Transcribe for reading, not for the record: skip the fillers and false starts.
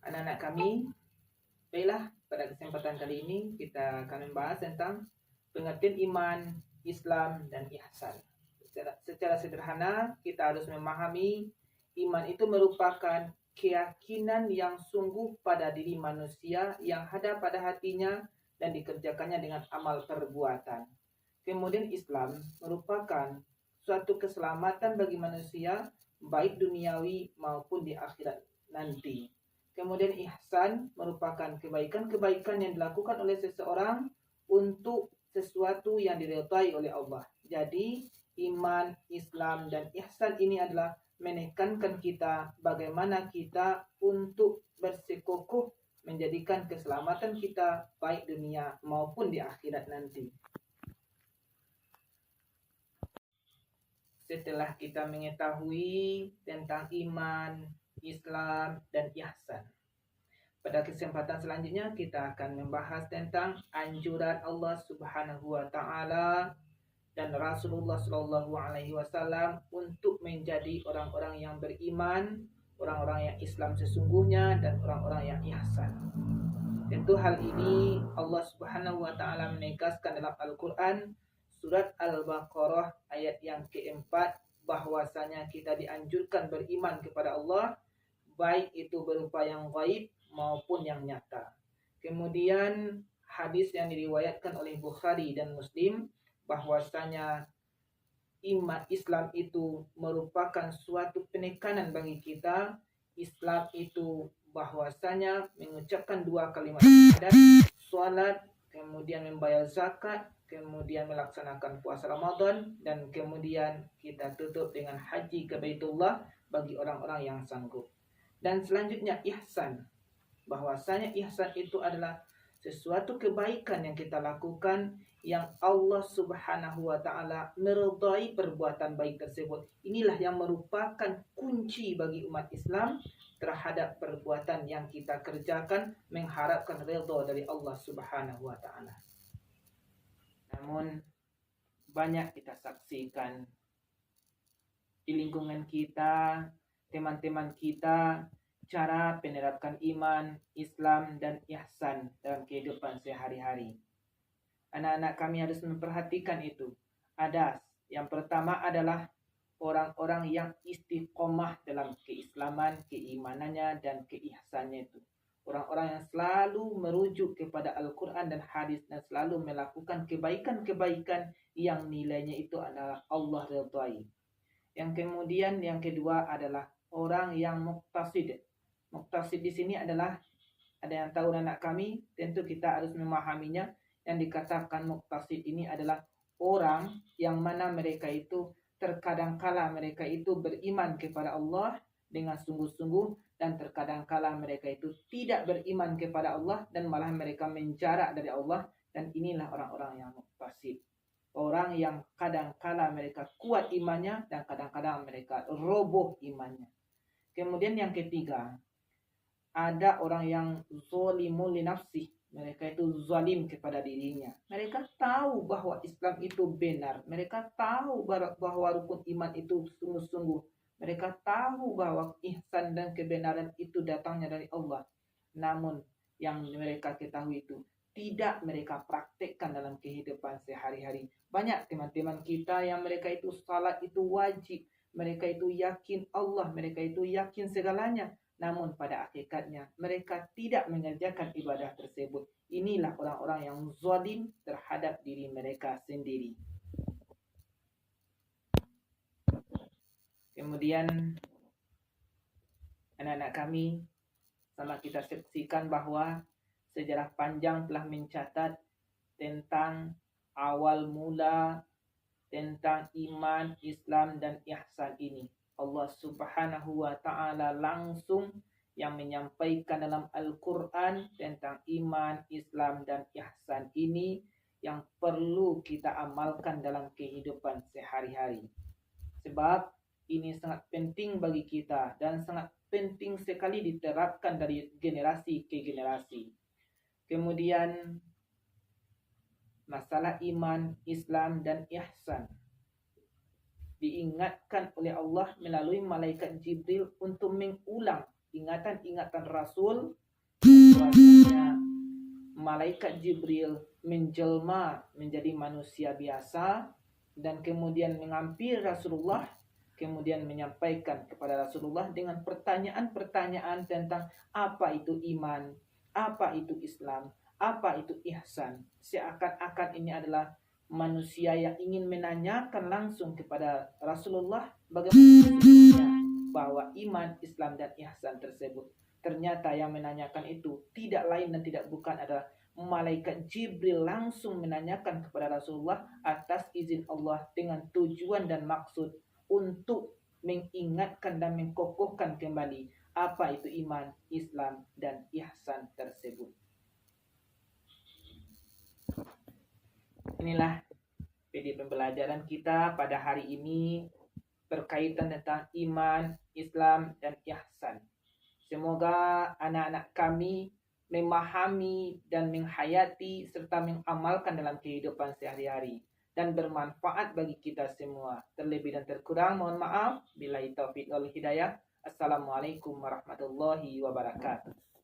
Anak-anak kami, baiklah pada kesempatan kali ini kita akan membahas tentang pengertian iman, Islam, dan ihsan. Secara sederhana, kita harus memahami iman itu merupakan keyakinan yang sungguh pada diri manusia yang ada pada hatinya dan dikerjakannya dengan amal perbuatan. Kemudian Islam merupakan suatu keselamatan bagi manusia baik duniawi maupun di akhirat nanti. Kemudian ihsan merupakan kebaikan-kebaikan yang dilakukan oleh seseorang untuk sesuatu yang diridhai oleh Allah. Jadi iman, Islam, dan ihsan ini adalah menekankan kita bagaimana kita untuk bersikukuh menjadikan keselamatan kita baik dunia maupun di akhirat nanti. Setelah kita mengetahui tentang iman, Islam, dan ihsan, pada kesempatan selanjutnya kita akan membahas tentang anjuran Allah Subhanahu wa taala dan Rasulullah Shallallahu alaihi wasallam untuk menjadi orang-orang yang beriman, orang-orang yang Islam sesungguhnya, dan orang-orang yang ihsan. Tentu hal ini Allah Subhanahu wa taala menegaskan dalam Al-Qur'an surat Al-Baqarah ayat yang keempat bahwasanya kita dianjurkan beriman kepada Allah baik itu berupa yang gaib maupun yang nyata. Kemudian hadis yang diriwayatkan oleh Bukhari dan Muslim bahwasanya iman Islam itu merupakan suatu penekanan bagi kita. Islam itu bahwasanya mengucapkan 2 kalimat syahadat, salat, kemudian membayar zakat, kemudian melaksanakan puasa Ramadan, dan kemudian kita tutup dengan haji ke Baitullah bagi orang-orang yang sanggup. Dan selanjutnya ihsan, bahwasanya ihsan itu adalah sesuatu kebaikan yang kita lakukan yang Allah Subhanahu wa taala meridai perbuatan baik tersebut. Inilah yang merupakan kunci bagi umat Islam terhadap perbuatan yang kita kerjakan mengharapkan ridha dari Allah Subhanahu wa taala. Namun banyak kita saksikan di lingkungan kita, teman-teman kita, cara menerapkan iman, Islam, dan ihsan dalam kehidupan sehari-hari. Anak-anak kami harus memperhatikan itu. Ada yang pertama adalah orang-orang yang istiqomah dalam keislaman, keimanannya, dan keihsannya itu. Orang-orang yang selalu merujuk kepada Al-Quran dan hadis dan selalu melakukan kebaikan-kebaikan yang nilainya itu adalah Allah ridhai. Yang kemudian yang kedua adalah orang yang muqtasid. Muqtasid di sini adalah, ada yang tahu anak kami, tentu kita harus memahaminya. Yang dikatakan muqtasid ini adalah orang yang mana mereka itu terkadang kala mereka itu beriman kepada Allah dengan sungguh-sungguh, dan terkadang kala mereka itu tidak beriman kepada Allah dan malah mereka menjarak dari Allah. Dan inilah orang-orang yang muqtasid. Orang yang kadang-kala mereka kuat imannya dan kadang-kadang mereka roboh imannya. Kemudian yang ketiga, ada orang yang zalimun li nafsih. Mereka itu zalim kepada dirinya. Mereka tahu bahwa Islam itu benar. Mereka tahu bahwa rukun iman itu sungguh-sungguh. Mereka tahu bahwa ihsan dan kebenaran itu datangnya dari Allah. Namun yang mereka ketahui itu tidak mereka praktekkan dalam kehidupan sehari-hari. Banyak teman-teman kita yang mereka itu salat itu wajib. Mereka itu yakin Allah. Mereka itu yakin segalanya. Namun pada hakikatnya mereka tidak mengerjakan ibadah tersebut. Inilah orang-orang yang zalim terhadap diri mereka sendiri. Kemudian anak-anak kami, sama kita saksikan bahwa sejarah panjang telah mencatat tentang awal mula tentang iman, Islam, dan ihsan ini. Allah Subhanahu wa taala langsung yang menyampaikan dalam Al-Quran tentang iman, Islam, dan ihsan ini yang perlu kita amalkan dalam kehidupan sehari-hari. Sebab ini sangat penting bagi kita dan sangat penting sekali diterapkan dari generasi ke generasi. Kemudian masalah iman, Islam, dan ihsan diingatkan oleh Allah melalui malaikat Jibril untuk mengulang ingatan-ingatan Rasul, bahwasanya malaikat Jibril menjelma menjadi manusia biasa dan kemudian menghampiri Rasulullah, kemudian menyampaikan kepada Rasulullah dengan pertanyaan-pertanyaan tentang apa itu iman, apa itu Islam, apa itu ihsan. Seakan-akan ini adalah manusia yang ingin menanyakan langsung kepada Rasulullah bagaimana sesungguhnya bahwa iman, Islam, dan ihsan tersebut. Ternyata yang menanyakan itu tidak lain dan tidak bukan adalah malaikat Jibril langsung menanyakan kepada Rasulullah atas izin Allah dengan tujuan dan maksud untuk mengingatkan dan mengkokohkan kembali apa itu iman, Islam, dan ihsan tersebut. Inilah PD pembelajaran kita pada hari ini berkaitan tentang iman, Islam, dan ihsan. Semoga anak-anak kami memahami dan menghayati serta mengamalkan dalam kehidupan sehari-hari dan bermanfaat bagi kita semua. Terlebih dan terkurang mohon maaf. Billahi taufiq wal hidayah. Assalamualaikum warahmatullahi wabarakatuh.